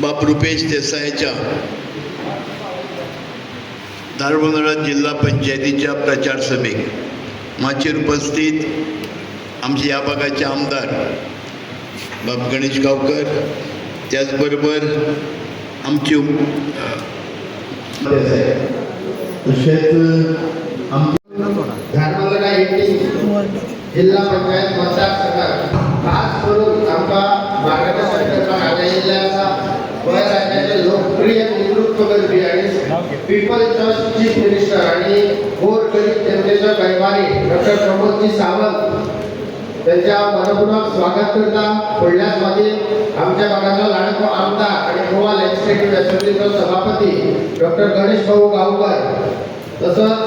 बाप रुपेश देसाईच्या धारबांदोडा जिल्हा पंचायतीच्या प्रचार सभेक माचेर उपस्थित आमचे या भागाचे आमदार बाप गणेश गांवकर, त्याचबरोबर आमचे धारबांदोडा जिल्हा पंचायत मतदारसंघात खास करून आमच्या मार्गदर्शन करपाक आयिल्ल्या गोंय राज्याचे लोकप्रिय नेतृत्वकर्ती आणि पीपल ट्रस्ट चीफ मिनिस्टर आणि गोरगरीब जनतेचा कैवारी डॉक्टर प्रमोदजी सावंत त्यांच्या मनपूर्वक स्वागत करता। फुडल्याच मागीर आमच्या भागाचो लाडको आमदार आणि गोवा लेजिस्लेटिव्ह असेंब्लीचो सभापती डॉक्टर गणेश भाऊ गांवकर, तसंच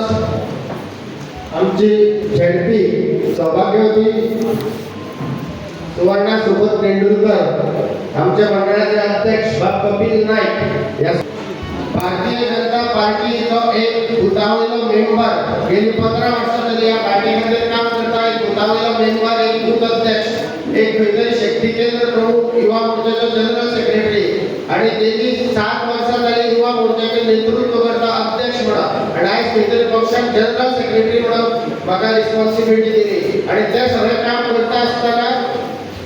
आमची झेडपी सौभाग्यवती सुवर्णा सुबोध तेंडुलकर, आमच्या मंडळाचे अध्यक्ष बाप कपिल नाईक, या भारतीय जनता पार्टीचो एक भूतावळीलो मेंबर, गेली 15 वर्सां जाली या पार्टीमध्ये काम करता। एक भूतावळीलो मेंबर, एक बूथ अध्यक्ष, एक खंयतरी शक्ती केंद्र प्रमुख, युवा मोर्चाचो जनरल सेक्रेटरी आणि तेजी 7 वर्सां जाली युवा मोर्चाचे नेतृत्व करता अध्यक्ष म्हणून, आणि आयज खंयतरी पक्षाक जनरल सेक्रेटरी म्हणून म्हाका रिस्पॉन्सिबिलिटी दिली आणि ते सगळें काम करता आसतना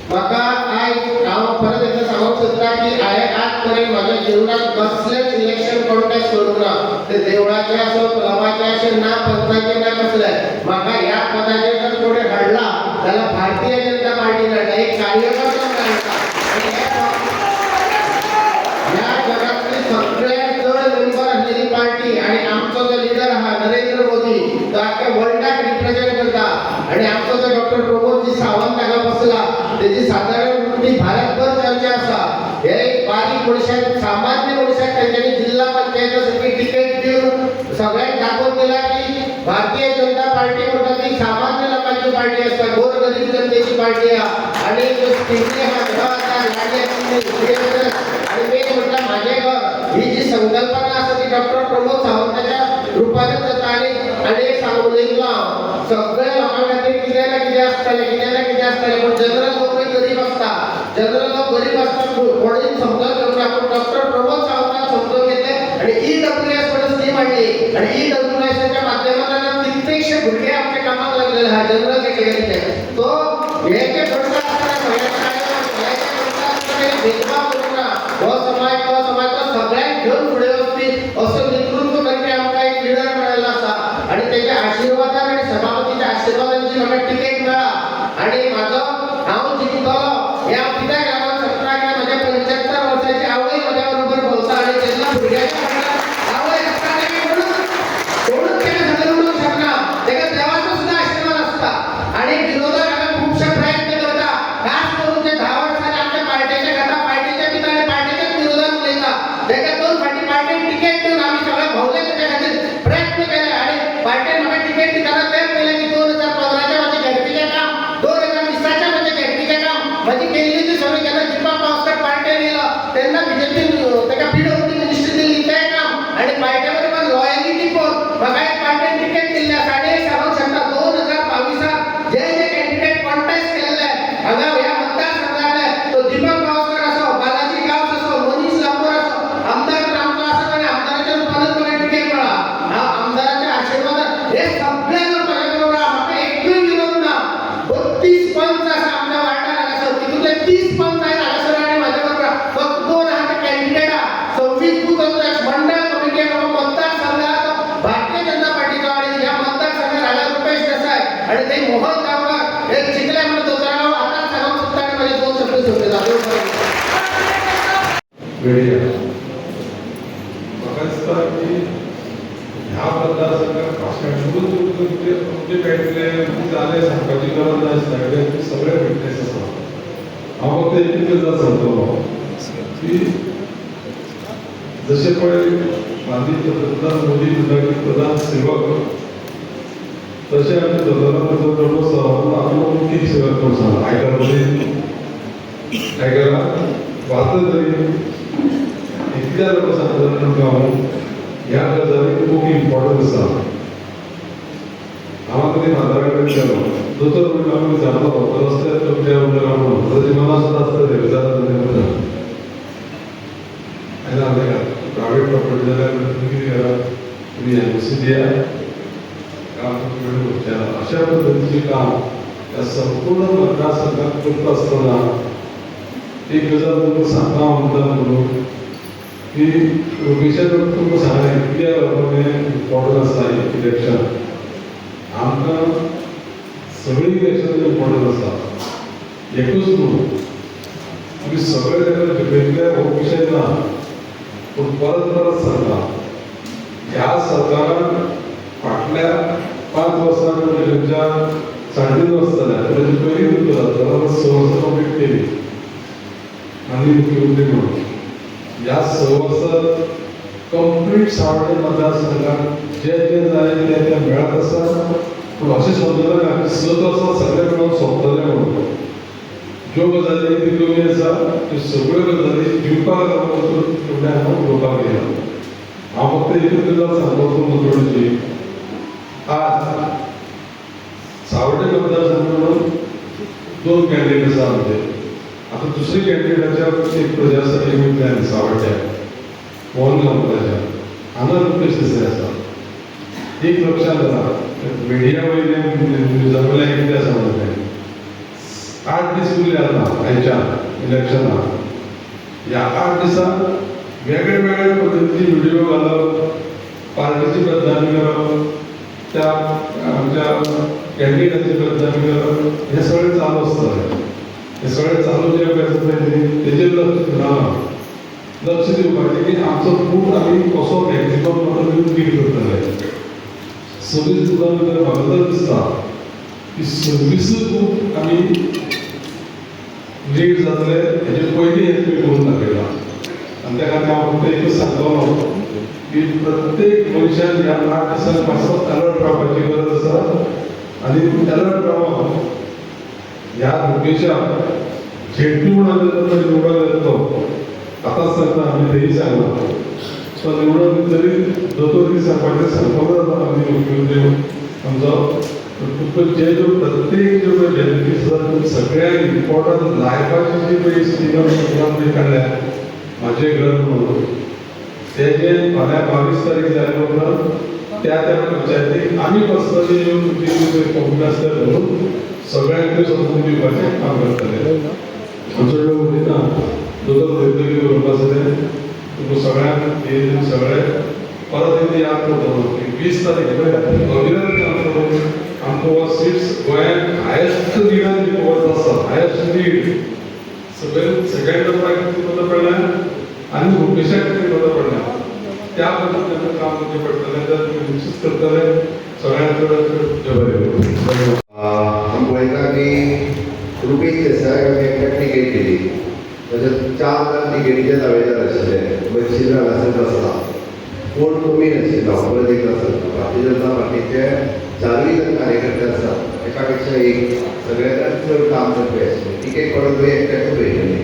म्हाका आयज हांव परत एकदा सांगूंक सोदता की हांवें आज पर्यंत म्हाज्या जिवनांत कसलेंच इलेक्शन कॉन्टेस्ट करूंक ना। ते देवळाचे आसो, क्लबाचे अशे ना, पंचाचे ना, कसले म्हाका ह्या पदाचेर जर कोणी हाडला जाल्यार भारतीय जनता पार्टीन हाडला, एक कार्यकर्ता हाडटा। ह्या जगातली सगळ्यात चड मेंबर आसलेली पार्टी आणि आमचो जो लिडर आहा नरेंद्र मोदी, तो आख्या वर्ल्डाक रिप्रेझेंट करता आणि आमचो जो डॉक्टर प्रमोदजी सावंत हांगा बसला, तेजी साधारण भारतभर चर्चा आसा। हे एक बारीक मनशाक, सामान्य मनशाक तांच्यानी जिल्हा पंचायतीसाठी तिकेट दिवन सगळ्यांक दाखोवन दिला की भारतीय जनता पार्टी म्हणटा ती सामान्य लोकांची पार्टी आसता, गोरगरीब जनतेची पार्टी आहा आणि स्थिती आहा घरात आणि मेन म्हटल्यार माझे घर, ही जी संकल्पना आसा ती डॉक्टर प्रमोद सावंताच्या रूपाने जाता। आणि एक सांगून सगळे लोकां खातीर कितें ना कितें आसतलें, पण जनरल लोकूय गरीब आसता, जनरल लोक गरीब आसता कोणीच समजून घेवना, पूण डॉक्टर प्रमोद सावंतान समजून घेतले आणि EWS म्हणून स्कीम हाडली आणि EWSच्या माध्यमांतल्यान कित्येकशे भुरगे आमच्या कामाक लागलेले आहा जनरल कॅटेगरीचे। तो हे जे करता भेदभाव करूना, हो समाज तो सगळ्यांक घेवन फुडें वचपी असो नेतृत्व करपी आमकां एक लिडर मेळिल्लो आसा आणि तेच्या आशिर्वादान आणि सभापतीच्या आशिर्वादांची म्हाका तिकेट मेळ्ळा आणि हांव जिखतलो हे हांव कित्याक सांगूंक शकता की म्हज्या 75 वर्सांची आवय म्हज्या बरोबर भोंवता आणि जेन्ना भुरग्याच्या वांगडा आवय आसता तेका कोणूच तेका सगळें उडोवंक शकना, तेका देवाचो सुद्दां आशिर्वाद आसता। आणि विरोधक हांगा खुबशे प्रयत्न करता, खास करून जे 10 वर्सांनी आमच्या पार्टीचे खाता, पार्टीच्या भितर आनी पार्टीच्याच विरोधात उलयता, तेका 2 फावटी पार्टीन तिकेट दिवन आमी सगळे भोंवले, तेच्या खातीर प्रयत्न केले आणि पार्टीन म्हाका तिकेट दिताना तें पयलें की 2015च्या म्हाजें झेडपीचें काम, 2020च्या म्हाजें झेडपीचें काम, म्हाजी केल्ली ती सगळी केन्ना दिपक पावसकर पार्टीन येयलो तेन्ना बीजेपीन तेका PWD मिनिस्ट्री दिल्ली तें काम आणि पार्ट्या बरोबर लॉयलिटी पळोवन म्हाका एक पार्टीन तिकेट दिल्ली आसा। आणि एक सांगूंक शकता 2022 जे कॅन्डिडेट कॉन्टेस्ट केल्ले हांगा ह्या मतदारसंघांतले, तो दिपक पावसकर आसो, बालाजी गांवस आसो, मनीष लांबोर आसो, आमदार रामचो आसो आणि आमदाराच्या रूपानच म्हाका तिकेट मेळ्ळा। हांव आमदाराच्या आशिर्वादान हे सगळे लोक म्हाज्या बरोबर आहा, म्हाका एकूय विरोध ना। 32 पंच आसा आमच्या वार्डान हांगासर, तितूंतले 30 पंच आयज हांगासर आनी म्हाज्या बरोबर फक्त 2 आहा ते कॅन्डिडेट आहा। 26 बूथ अध्यक्ष, मंडळ कमिटी मतदारसंघात भारतीय जनता पार्टीचो आणि ह्या मतदारसंघात हांगा रुपेश देसाय आणि ते मोहन गांवकर हे जिखले म्हणून दोतोरांव आतांच सांगूंक सोदता आनी म्हाजे 2 शब्द सोंपले। म्हाका दिसता की ह्या मतदारसंघात तुमचे पेटले जाले सांगपाची गरज नासता, सगळे फिटनेस आसा। हांव फक्त एकूच गजाल सांगतलो की जशे पळय गांधी पंतप्रधान मोदी म्हणटा की प्रधान सेवक, तशें आमी दोतोरांचो प्रमोद सावंत आपलो मुखेल सेवक म्हणून सांगला। आयकलां वाचत तरी इतल्या लोक सांगता हांव ह्या गजालीक खूब इम्पॉर्टंट आसा। हांव कधी म्हाताऱ्या कडेन गेलो, दोतोर म्हणून आमी विचारलो रस्त्यार तुमच्या म्हणटा ताची मनां सुद्दां आसता ते विचारता दिया काम अशा पद्धतीचे काम या संपूर्ण मतदारसंघात करत असताना एक गजाल तुमकां सांगता म्हणटा म्हणून की लोकेशन तुमकां सांगलें कित्याक लागून हें इम्पॉर्टंट आसा इलेक्शन आमकां सगळीं इलेक्शन इम्पॉर्टंट आसा एकूच न्हू आमी सगळे तेका जिखयतले हो विशय ना पूण परत परत सांगता ह्या सरकारान फाटल्या 5 वर्सां ज्या 3.5 वर्स जाल्या तेजी पयली जाल्यार 6 वर्सां कंप्लीट केली आनी मुख्यमंत्री म्हणून ह्या 6 वर्सांत कंप्लीट सावड्डे मतदारसंघात जे जे जाय ते मेळत आसा पूण अशें समजूं नाका की 7 वर्सां सगळे मेळून सोंपतले म्हणून ज्यो गजाली ती कमी आसा त्यो सगळ्यो गजाली दिवपाक लागून फुडल्या हांव उलोवपाक येयला हांव फक्त एकूच गजाल सांगपाचो मतदाराची आज सावड्डे मतदारसंघ म्हणून 2 कॅन्डिडेट आसा आमचे आता दुसरे कॅन्डिडेटाच्या एक प्रजासत्ताक वयतल्यान सावड्ड्या मोहनगांव प्रजा हांगा रुपेश देसाय आसा एक लक्षात येता मिडिया वयल्यान न्यूजा वयल्यान कितें आसा म्हणलें 8 दीस उरले आतां आयच्यान इलेक्शनाक ह्या 8 दिसांक वेगळे वेगळे पद्धतीचे व्हिडिओ घालप पार्टीची बदनामी करप त्या आमच्या कॅन्डिडेटाची बदनामी करप हें सगळें चालू आसतलें हे सगळें चालू जे आसा पळय तेजेर लक्ष दिवपाचें की आमचो बूथ आमी कसो मॅक्झिमम म्हणून लीड करतले सव्वीस बुथां भितर म्हाका तर दिसता की 26 बूथ आमी लीड जातले हेजे पयलीं हें तुमी करून दाखयला आनी त्या खातीर हांव फक्त एकूच सांगतलो की प्रत्येक मनशान ह्या 8 दिसांक मातसो अलर्ट रावपाची गरज आसा आनी अलर्ट रावन ह्या लोकेशाक झेडपी म्हणून निवडून येतलो आतांच सांगता आमी तेही सांगला तो निवडून तरी दोतोर दीस सांगपाचें सांगपाक जाता आमी मुख्यमंत्री आमचो जे ज्यो प्रत्येक ज्यो बेनिफिट्स आसा सगळ्यांक इम्पॉर्टंट लायफाची जी पळय स्किमी काडल्या म्हाजें घर म्हणून तेजें फाल्यां 22 तारीख जाले उपरांत त्या पंचायतीक आमी पर्सनली येवन तुमची कंप्लेन आसता धरून सगळ्यांक त्यो समजून दिवपाचें काम करतले आमचो वेळ उरना दोतोर वैद्यकीय बरोवपा आसलें तुमकां सगळ्यांक हे सगळे परत एकदां याद करतलो की 20 तारीख अविरत काम करून आमकां हो सीट्स गोंयांत हायेस्ट लिडान जिखोवप आसा हायेस्ट लीड सेकंड नंबराक कितें बंद पडलें आनी रुपेशाक कितें बंद पडलें त्या पद्दतीन काम करचें पडटलें तर तुमी निश्चित करतले सगळ्यांक चड बरें हम पळयता की रुपेश देसाय एकट्याक टिकेट दिली तशेंच 4 जाण टिकेटीचे दावेदार आशिल्ले बक्षीस हांगासर आसता कोण कमी नाशिल्लो प्रदेश आसता भारतीय जनता पार्टीचे 4 जण कार्यकर्ते आसात एका पेक्षा एक सगळ्यांत चड काम करपी आशिल्ले टिकेट कोणाक तरी एकट्याक मेळटली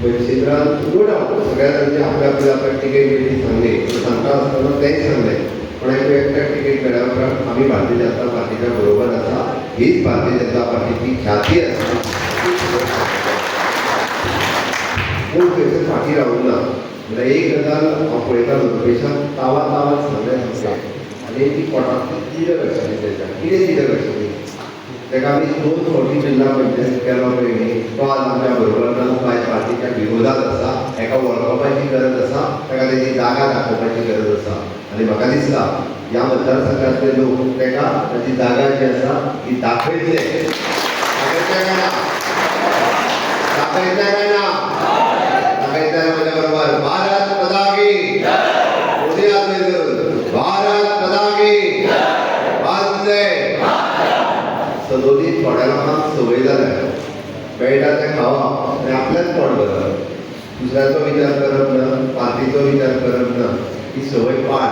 बक्षिसांत नो डावट सगळ्या जाणांची आपल्या टिकेट मेळटी सांगली सांगता आसतना तेंच सांगलें पण एकट्याक टिकेट मेळ्ळ्या उपरांत आमी भारतीय जनता पार्टीच्या बरोबर आसा हीच भारतीय जनता पार्टीची ख्याती आसा पूण थंयसर फाटीं रावूंक ना म्हणल्यार एक गजाल हांव पळयतालो रुपेशान तावात सांगलें आमकां आनी ती कोर्टांतली तिडक आशिल्ली तेच्या कितें तिडक आशिल्ली तेका आमी 2 फावटी जिल्हा पंचायत केलो पळय तो आज आमच्या बरोबर ना पार्टीच्या विरोधात आसा हेका वळखुपाची गरज आसा तेका तेजी जागा दाखोवपाची गरज आसा आनी म्हाका दिसता ह्या मतदारसंघातले लोक तेका ताची जागा जी आसा ही दाखयतले काय ना दाखयतले म्हज्या बरोबर भारत माता की मोदी भारत माता की वंदे सदोदीत थोड्या लोकांक संवय जाल्या मेळटा तें खावप आनी आपल्याच पोट भरप दुसऱ्याचो विचार करप ना पार्टीचो विचार करप ना ही संवय पाड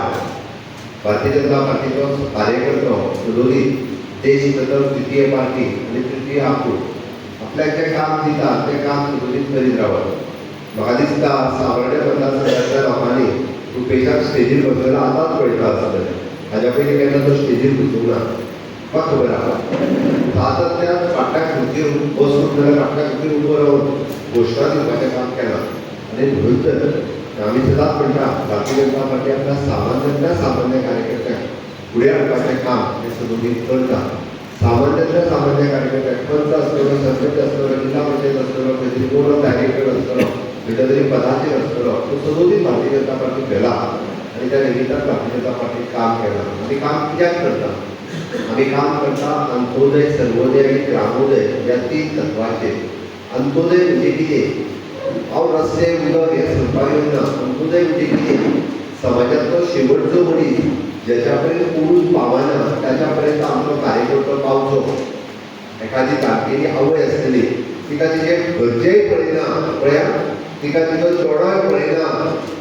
भारतीय जनता पार्टीचो कार्यकर्तो सदोदीत देश सतत तृतीय पार्टी आनी तृतीय आपूण आपल्याक जें काम दिता तें काम सदोदीत करीत रावप म्हाका दिसता सावर्डे मतदारसंघातल्या लोकांनी रुपेशाक स्टेजीर बसलेलो आतांच पळयता आसतलें हाज्या पयलीं केन्ना तो स्टेजीर बसूंक ना म्हाका खबर आहा सातत्यान फाटल्या खुर्चीर बसून जाल्यार फाटल्या खुर्चीर उबो रावन घोशणा दिवपाचें काम केलां आनी म्हणून तर आमी सदांच म्हणटा भारतीय जनता पार्टी आपल्या सामान्यांतल्या सामान्य कार्यकर्त्यांक फुडें हाडपाचें काम हे सदोदीत करता. सामान्यातल्या सामान्य कार्यकर्त्याक पंच आसतलो, सरपंच आसतलो, जिल्हा पंचायत आसतलो, खंय तरी बोर्ड ऑफ डायरेक्टर आसतलो, खंयच्या तरी पदाचेर आसतलो, तो सदोदीत भारतीय जनता पार्टीक गेला आनी त्या निमित्तान भारतीय जनता पार्टीन काम केलां. आमी काम कित्याक करता? आमी काम करता अंत्योदय, सर्वोदय आनी ग्रामोदय ह्या 3 तत्वाचेर. अंत्योदय म्हणजे कितें? हांव रस्ते उदक हें सांगपाक येवना. अंत्योदय म्हणजे कितें? समाजांतलो शेवटचो मनीस ज्याच्या पर्यंत कोणूच पावना त्याच्या पर्यंत आमचो कार्यकर्तो पावचो. एखादी धाकटेली आवय आसतली, तिका तिचे घरचेय पळयना, पळया तिका तिचो चेडोय पळयना,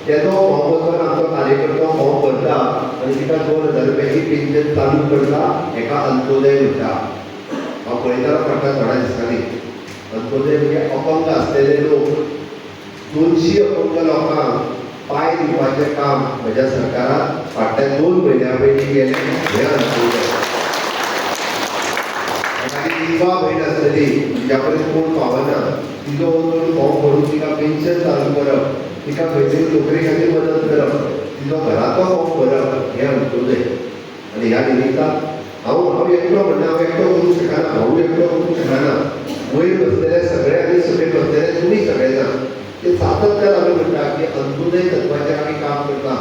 तेजो फॉर्म वचून आमचो कार्यकर्तो फॉर्म भरता आनी तिका 2000 रुपयाची पेन्शन चालू करता. हेका अंत्योदय म्हणटा. हांव पळयतालो फाटल्या थोड्या दिसांनी अंत्योदय म्हणजे अपंग आसलेले लोक, 200 अपंग लोकांक पाय दिवपाचें काम म्हज्या सरकारान फाटल्या 2 म्हयन्या पयलीं केलें. हें अंत्योदय. एखादी विधवा भयण आसतली तिच्या पर्यंत कोण पावना, तिजो वचून फॉर्म भरून तिका पेन्शन चालू करप, तिका खंय तरी नोकरे खातीर मदत करप, तिजो घराचो फॉर्म भरप, हें अंत्योदय. आनी ह्या निमित्तान हांव एकटो म्हणना, हांव एकटो करूंक शकना, भाऊ एकटो करूंक शकना. वयर बसलेले सगळे आनी सकयल बसलेले तुमी सगळे जाण ते सातत्यान आमी म्हणटा की अंत्योदय तत्वाचेर आमी काम करता.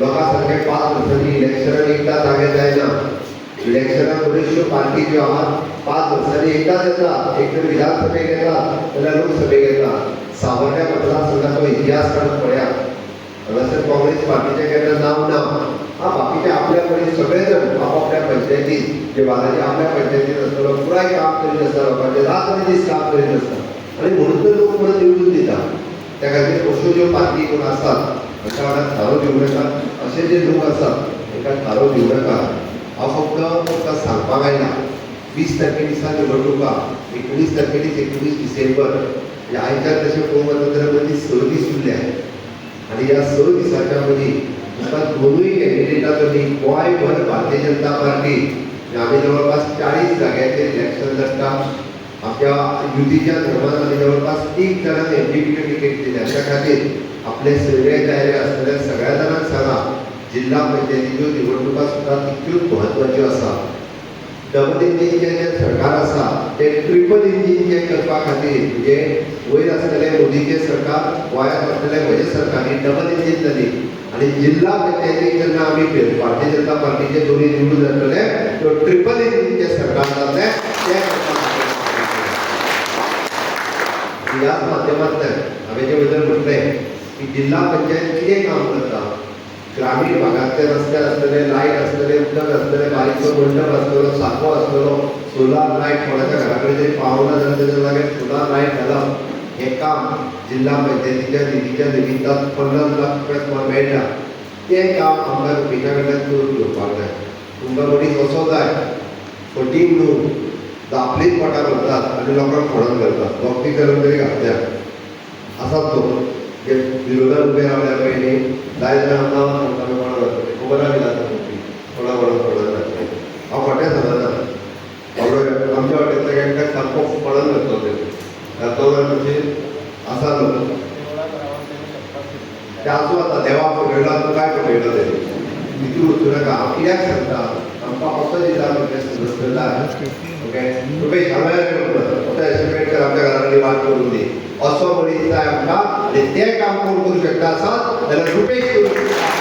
लोकां सारके 5 वर्सांनी इलेक्शनाक एकदां जागे जायना. इलेक्शनाक बऱ्योचश्यो पार्टी ज्यो आहात 5 वर्सांनी एकदां येता. एक तर विधानसभेक येता जाल्यार लोकसभेक येता. सावर्ड्या मतदारसंघाचो इतिहास काडून पळयात. हांगासर काँग्रेस पार्टीचें केन्ना नांव ना. बाकीचे आपल्या कडेन सगळे जाण आपापल्या पंचायतीन जे बालाजी आपल्या पंचायतीन आसतलो पुराय काम करीत आसता, लोकांचे रात आनी दीस काम करीत आसता आनी म्हणून तर लोक परत निवडून दिता. त्या खातीर अश्यो ज्यो पार्टी कोण आसात तांच्या वांगडा थारो दिवं नाकात. अशे जे लोक आसात तांकां थारो दिवं नाकात. हांव फक्त तुमकां सांगपाक आयला 20 तारखे दिसा निवडणुका, 19 तारखेर 19 डिसेंबर ह्या आयच्यार तशें पळोवंक वचत जाल्यार मदीं 6 दीस उरल्या आनी ह्या 6 दिसांच्या मदीं तुमकां 2य कॅन्डिडेटांचो न्ही गोंयभर भारतीय जनता पार्टी आमी जवळपास 40 जाग्याचेर इलेक्शन लढटा. आमच्या युतीच्या धर्मान आमी जवळपास 1 जाणांक एमपीपीची टिकेट दिल्या. त्या खातीर आपले सगळे तयारी आसतल्या सगळ्या जाणांक सांगा जिल्हा पंचायतीच्यो निवडणुका सुद्दां तितल्योच म्हत्वाच्यो आसा. डबल इंजिनचें जें सरकार आसा तें ट्रिपल इंजिनचें करपा खातीर म्हणजे वयर आसतलें मोदीचें सरकार, गोंयांत आसतलें म्हजें सरकार ही डबल इंजीन जाली आनी जिल्हा पंचायतीक जेन्ना आमी भारतीय जनता पार्टीचे दोनी निवडून जातले तो ट्रिपल इंजिनचें सरकार जातलें. तें ह्याच माध्यमांतल्यान हांवें जे बद्दल म्हटलें की जिल्हा पंचायत कितें काम करता. ग्रामीण भागांतले रस्ते आसतले, लायट आसतले, उदक आसतलें, बारीकसो मंडप आसतलो, साको आसतलो, सोलार लायट कोणाच्या घरा कडेन जरी पावना जाल्यार तेच्या जाग्यार सोलार लायट घालप. हें काम जिल्हा पंचायतीच्या निधीच्या निमित्तान 50 लाख रुपया तुमकां मेळटा. तें काम आमकां रुपीच्या कडल्यान करून घेवपाक जाय. तुमकां मनीस असो जाय फटींग न्हू आपलीच पोटां भरतात आनी लोकांक फोडोन घालतात. भक्ती करून तरी घालत्याक आसात तो जे विरोधान उबे रावल्या पयलीं जाय जाल्यार आमकां सांगता कोणाक घालतले खबर आमी जाता कोणाक फोडोन घालतले. हांव खोटें सांगना. आमच्या वाटेंतल्या एकट्याक सारको फोडोन घालतलो घालतलो म्हणजे आसा लोक ते आसूं आतां देवा पळयला तूं काय पळयलो तेणी भितूर वचूं नाका. हांव कित्याक सांगता आमकां असो जिल्हा पंचायत सदस्य जाय. ओके रुपेश हांवें एस्टिमेट कर आमच्या घरा कडेन वाद करून दी असो मनीस जाय आमकां आनी तें काम कोण करूं शकता आसात जाल्यार रुपेश करूं शकता.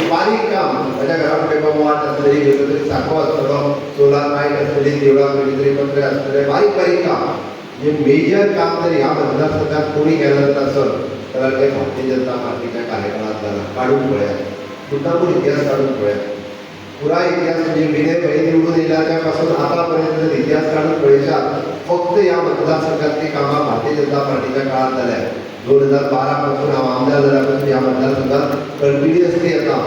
बारीक काम माझ्या घरा कडेन वाट आसतली, खंय तरी साको आसतलो, सोलार लायट आसतली, देवळां खंय तरी पत्रे आसतले, बारीक बारीक काम जे मेजर काम जर ह्या मतदारसंघात कोणी केलं जाता आसत जाल्यार ते भारतीय जनता पार्टीच्या कार्यकाळात जालां. काडून पळयात मुद्दामून इतिहास काडून पळयात. पुराय इतिहास म्हणजे विनय भाई निवडून येयल्या पासून आतापर्यंत जर इतिहास काडून पळयशात फक्त ह्या मतदारसंघातली कामां भारतीय जनता पार्टीच्या काळात जाल्या. 2012 पासून हांव आमदार जाल्या पासून ह्या मतदारसंघात कंटिन्युअसली येता.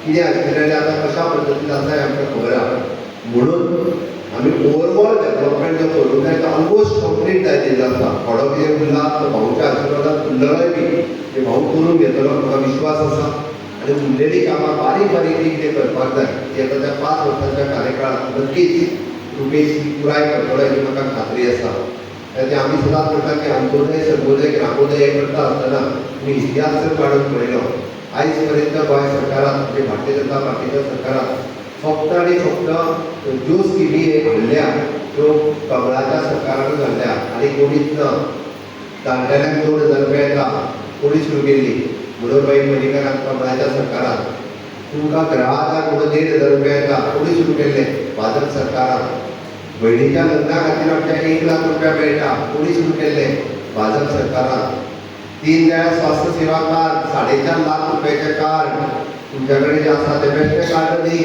कितें आशिल्लें आतां कशा पद्दतीन आसा हें आमकां खबर आहा. म्हणून आमी ओवरऑल डेव्हलपमेंट जो करूंक जाय तो ऑलमोस्ट कंप्लीट जायत आसा. थोडो कितें उरला तो भाऊच्या आशिर्वादान उरलोय बी ते भाऊ करून घेतलो म्हाका विश्वास आसा. आनी उरलेली कामां बारीक बारीक कितें करपाक जाय ती आतां त्या 5 वर्सांच्या कार्यकाळांत नक्कीच रुपेश पुराय करतलो हेची म्हाका खात्री आसा. ते आमी सदांच म्हणटा की अंत्योदय, सर्वोदय, ग्रामोदय हे करता आसतना तुमी इतिहास जर काडून पळयलो आयज पर्यंत गोंय सरकारान म्हणजे भारतीय जनता पार्टीच्या सरकारान फक्त आणि फक्त ज्यो स्किमी हाडल्या त्यो कमळाच्या सरकारानूच हाडल्या आनी कोणीच ना. जाणटेल्यांक 2,000 रुपया येता कोणी सुरू केल्ली मनोहरभाई पर्रीकारान कमळाच्या सरकारान. तुमकां ग्राहकांक म्हणून 1,500 रुपया येता कोणी सुरू केल्ले भाजप सरकारान. भयणीच्या लग्ना खातीर आमच्या 1 लाख रुपया मेळटा कोणी सुरू केल्ले भाजप सरकारान. दीनदयाळ स्वास्थ्य सेवा कार्ड 4.5 लाख रुपयाचे कार्ड तुमच्याकडे जे आसा ते बेश्टे कार्ड न्ही.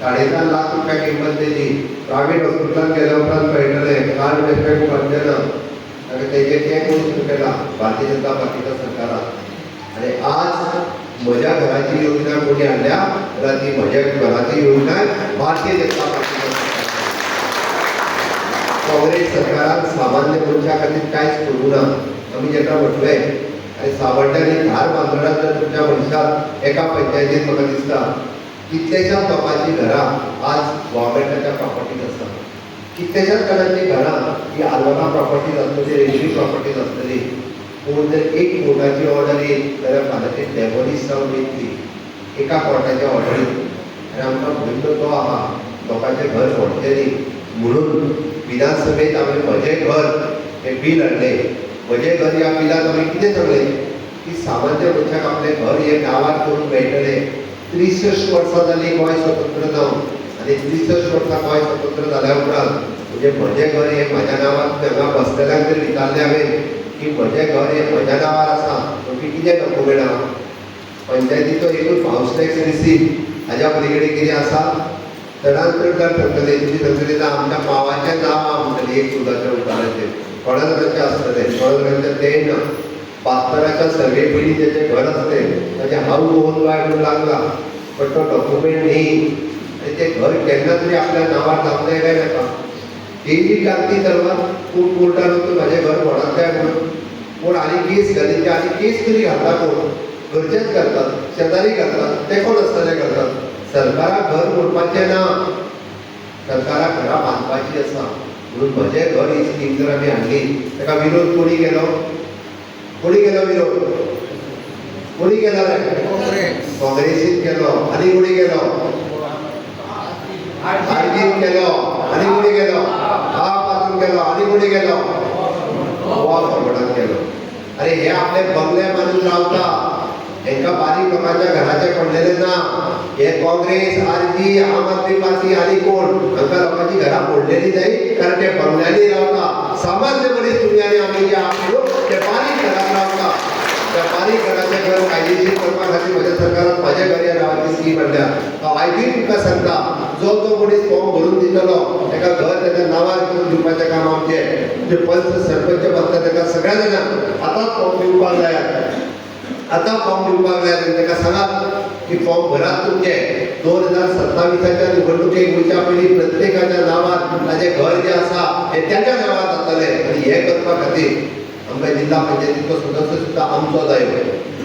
4.5 लाख रुपया किंमत तेजी. प्रायव्हेट हॉस्पिटलांत गेल्या उपरांत मेळटले कार्ड बेश्टे पडचे ना. तेजे ते कोणी सुरू केला भारतीय जनता पार्टीच्या सरकारान. आणि आज म्हज्या घराची योजना कोणी हाडल्या जाल्यार ती म्हज्या घराची योजना भारतीय जनता पार्टीच्या सरकारान. काँग्रेस सरकारान सामान्य मनशा खातीर कांयच करूं ना. आमी जेका म्हटलें आनी सावड्ड्यांनी धार बांदोड्यात जर तुमच्या मनशाक एका पंचायतीत म्हाका दिसता कितलेशाच लोकांची घरां आज गव्हर्मेंटाच्या प्रॉपर्टीज आसा. कितलेशाच जाणांची घरां ही आल्वाना प्रॉपर्टीज आसतली रेल्वे प्रॉपर्टीज आसतली. पूण जर एक कोर्टाची ऑर्डर येत जाल्यार फाल्यां ती डॅमोलिश जावन वयतली एका कोर्टाच्या ऑर्डरीन. आनी आमकां भंय तो आहा लोकांचें घर फोडचें न्ही म्हणून विधानसभेत हांवें म्हजें घर हें बील हाडलें. म्हजें घर ह्या बिलांत हांवें कितें सांगलें की सामान्य मनशाक आपलें घर हें नांवार करून मेळटलें. 63 वर्सां जालीं गोंय स्वतंत्र जावन आनी 63 वर्सां गोंय स्वतंत्र जाल्या उपरांत म्हणजे म्हजें घर हें म्हाज्या नांवार हांगा बसलेल्यांक जर विचारलें हांवें की म्हजें घर हें म्हज्या नांवार आसा म्हणजे कितें डॉक्युमेंट आहा. पंचायतीचो एकूच हावस टॅक्स रिसीप्ट हाज्या पलीकडे कितें आसा चडांत चड जर सांगतले तुमी सांगतले ना आमच्या मांवाचें नांव म्हणटलें एक सुदाच्या उताराचेर. थोड्या जाणांचें आसतलें थोड्या जाणांचें तेंय ना. 72च्या सर्वे पयलीं जेचें घर आसलें ताचें हांव मोहन बाय म्हणून लागला पण तो डॉक्युमेंट न्ही. आनी तें घर केन्ना तरी आपल्या नांवार जावंक जाय काय नाका. तेजी जाती चलवा पूण कोर्टान वचून म्हाजें घर फोडात काय म्हणून कोण आनी केस घालीत आनी केस तरी घालता कोण घरचेच घालतात शेजारी घालतात ते कोण आसतले घालतात. सरकाराक घर मोडपाचें ना सरकाराक घरां बांदपाचीं आसा. म्हणून म्हजें घर ही स्कीम जर आमी हाडली ताका विरोध कोणी केलो विरोध कोणी केलो रे काँग्रेसीन केलो आनी कोणी केलो आरजीन केलो आनी कोणी केलो आप केलो आनी कोणी केलो गोवा फॉरवर्डान केलो. अरे हे आपले बंगले बांदून रावता हेंका बारीक लोकांच्या घराचे पडलेले ना. हे काँग्रेस आरजी आम आदमी पार्टी आनी कोण हांकां लोकांची घरां पडलेली जाय कारण ते बंगल्यांनी रावता. सामान्य मनीस तुमी आनी आमी जे आहा ते बारीक घरांत रावता. त्या बारीक घराचें घर कायदेशीर करपा खातीर म्हज्या सरकारान म्हाज्या घर ह्या नांवाची स्कीम हाडल्या. हांव आयजूय तुमकां सांगता जो मनीस फॉर्म भरून दितलो ताका घर ताच्या नांवार करून दिवपाचें काम आमचें. जे पंच सरपंच बसता ताका सगळ्या जाणांक आतांच फॉर्म दिवपाक जाय. आतां फॉर्म दिवपाक जाय आनी ताका सांगात की फॉर्म भरात तुमचे 2027च्या निवडणुकेक वयच्या पयलीं प्रत्येकाच्या नांवार ताचें घर जें आसा हें त्याच्या नांवार जातलें. आनी हें करपा खातीर आमकां जिल्ला पंचायतीचो सदस्य सुद्दां आमचो जाय.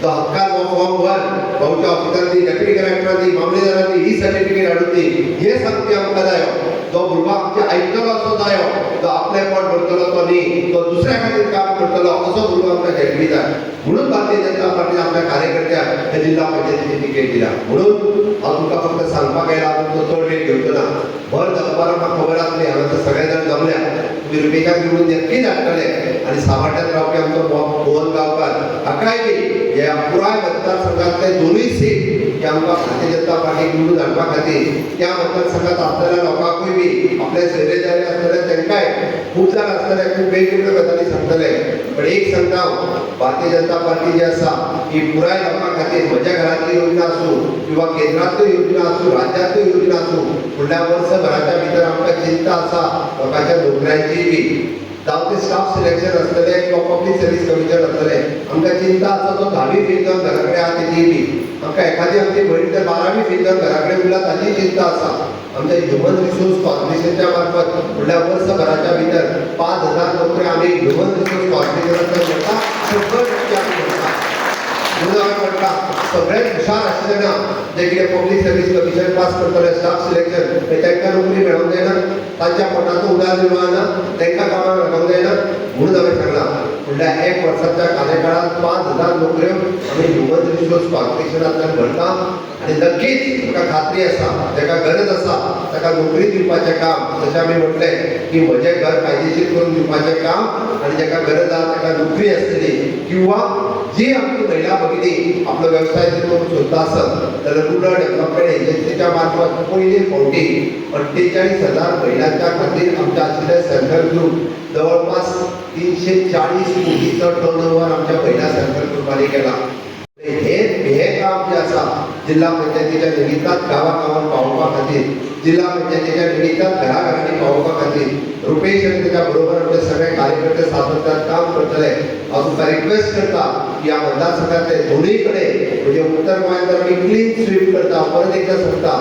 तो हक्कान हो फॉर्म भर गोंयच्या ऑफिसांनी डेप्युटी कलेक्टरांनी मामलेदारांनी ही सर्टिफिकेट हाडून दी हे सांगपी आमकां जाय. जो भुरगो आमचे आयकतलो असो जाय तो आपले पोट भरतलो तो न्ही तो दुसऱ्या खातीर काम करतलो असो भुरगो आमकां खेळपी जाय. म्हणून भारतीय जनता पार्टीन आपल्या कार्यकर्त्याक हे जिल्हा पंचायतीची तिकेट दिल्या. म्हणून हांव तुमकां फक्त सांगपाक येयला तुमचो चड वेळ घेवचो ना. भर दनपारां म्हाका खबर आसली हांगा सगळे जाण जमल्या तुमी रुपेशाक निवडून नक्कीच हाडटले. आनी सावड्ड्यांत रावपी आमचो मोहन गांवकार हाकाय बी ह्या पुराय मतदारसंघातले दोनूय सीट जे आमकां भारतीय जनता पार्टीक निवडून हाडपा खातीर त्या मतदारसंघात आसलेल्या लोकांकूय बी आपले सोयरेदारी आसतले तांकांय खूब जाण आसतले खूब वेगवेगळ्यो गजाली सांगतले. पण एक सांगता हांव भारतीय जनता पार्टी जी आसा ही पुराय लोकां खातीर म्हज्या घरांतली योजना आसूं किंवा केंद्रांतल्यो योजना आसूं राज्यांतल्यो योजना आसूं फुडल्या वर्सभराच्या भितर आमकां चिंता आसा लोकांच्या नोकऱ्यांची बी जावं ते स्टाफ सिलेक्शन आसतलें किंवा पब्लीक सर्वीस कमिशन आसतलें. आमकां चिंता आसा तो 10वी फेल जावन घरा कडेन आहा तेजी बी. आमकां एखादी आमची भयण तर 12वी फेल जावन घरा कडेन उरला ताची चिंता आसा. आमच्या ह्युमन रिसोर्स कॉर्पोरेशनच्या मार्फत फुडल्या वर्सभराच्या भितर 5000 नोकऱ्यो आमी ह्युमन रिसोर्स कॉर्पोरेशनांतल्यान करता. 100% आमी करता. म्हणून हांवें म्हणटा सगळेच हुशार आसले ना जे कितें पब्लीक सर्वीस कमिशन पास करतले स्टाफ सिलेक्शन तांकां नोकरी मेळोंक जायना तांच्या पोटाचो उदारनिर्वाह ना तांकां कामाक लागूंक जायना. म्हणून हांवें सांगलां फुडल्या 1 वर्साच्या कार्यकाळात 5,000 नोकऱ्यो आम्ही ह्युमन रिसोर्स कॉर्पोरेशनांतल्यान भरता आणि नक्कीच म्हाका खात्री आसा जाका गरज आसा ताका नोकरी दिवपाचें काम जशें आमी म्हटलें की म्हजें घर कायदेशीर करून दिवपाचें काम आणि जाका गरज आसा ताका नोकरी आसतली किंवा जी आमची महिला भगिनी आपलो व्यवसाय करून सोदता आसत जाल्यार रुरल डेव्हलपमेंट एजन्सीच्या मार्फत पयली फावटी 48,000 महिलांच्या खातीर आमच्या आशिल्ले सेल्फ हेल्प ग्रुप जवळपास 340 कोटीचो टर्नओव्हर आमच्या महिला सेल्फ हेल्प ग्रुपांनी केला. हे काम जे आसा जिल्हा पंचायतीच्या निमित्तान गांवांत पावोवपा खातीर जिल्हा पंचायतीच्या निमित्तान घराघरांनी पावोवपा खातीर रुपेश आणि त्याच्या बरोबर आमचे सगळे कार्यकर्ते सातत्यान काम करतले. हांव तुमकां रिक्वेस्ट करता की ह्या मतदारसंघातले दोनूय कडेन म्हणजे उत्तर गोंयांत तर आमी क्लीन स्वीप करता. परत एकदा सांगता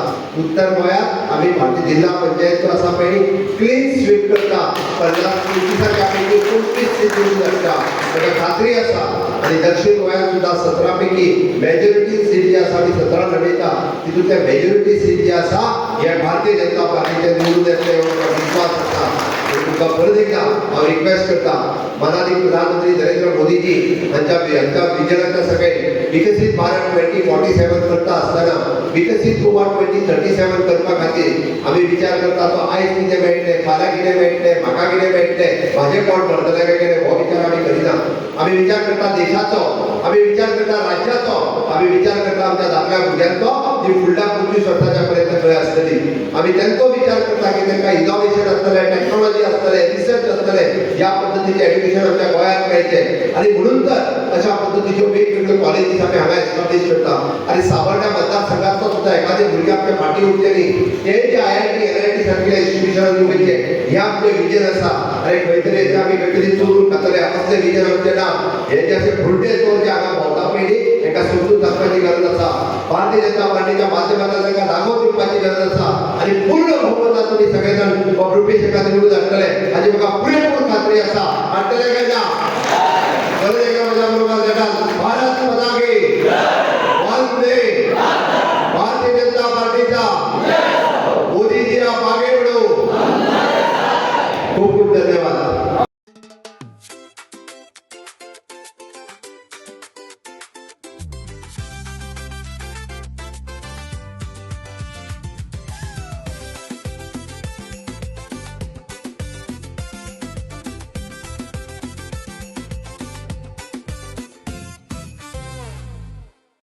उत्तर गोंयांत आमी भारतीय जिल्हा पंचायत जो आसा पळय क्लीन स्वीप करता. 50 कोटीच्या पैकी 25 सीट आसता ताका खात्री आसा आणि दक्षिण गोंयांत सुद्धा 17 पैकी मेजॉरिटी सीट जी आसा आमी 17 लढयता तितूंतल्या मेजॉरिटी सीट जी आसा हे भारतीय जनता पार्टीचे निवडून येतले विश्वास आसा. तुमकां परत एकदा हांव रिक्वेस्ट करता माननीय प्रधानमंत्री नरेंद्र मोदीजी हांच्या विजनाच्या सकयल विकसीत भारत 2047 करता आसतना विकसीत गोवा 2037 करपा खातीर आमी विचार करता तो आयज कितें मेळटलें फाल्यां कितें मेळटलें म्हाका कितें मेळटलें म्हाजें पोट भरतलें काय कितें हो विचार आमी करिना. आमी विचार करता देशाचो आमी विचार करता राज्याचो आमी विचार करता आमच्या धाकट्या भुरग्यांचो जी फुडल्या 25 वर्सांच्या पर्यंत खंय आसतली. आमी तेंचो विचार करता की तांकां इनोव्हेशन आसतलें टेक्नॉलॉजी आसतलें रिसर्च आसतलें ह्या पद्दतीचें एड्युकेशन आमच्या गोंयांत मेळचें आणि म्हणून तर अशा पद्दतीच्यो वेगवेगळ्यो कॉलेजीस आमी हांगा एस्टाब्लीश करता. आणि सावर्ड्या मतदारसंघातलो सुद्दां एखादें भुरगें आमच्या फाटीं उरचें न्ही ते जे IIT NIT सारकिल्या इन्स्टिट्यूशनांनी वयचे हें आमचें विजन आसा. आनी खंय तरी आमी खंय तरी चोरून खातले असलें विजन आमचें ना. हे जे अशे फुडटे चोर जे हांगा भोंवता पळय तांकां समजून सांगपाची गरज आसा. भारतीय जनता पार्टीच्या माध्यमांतल्यान तांकां दाखोवन दिवपाची गरज आसा आणि पूर्ण बहुमतान तुमी सगळे जाण रुपेश एका निवडून हाडटले हाची म्हाका पुरेपूर खात्री आसा. हाडटले काय ना? परत एकदा म्हज्या बरोबर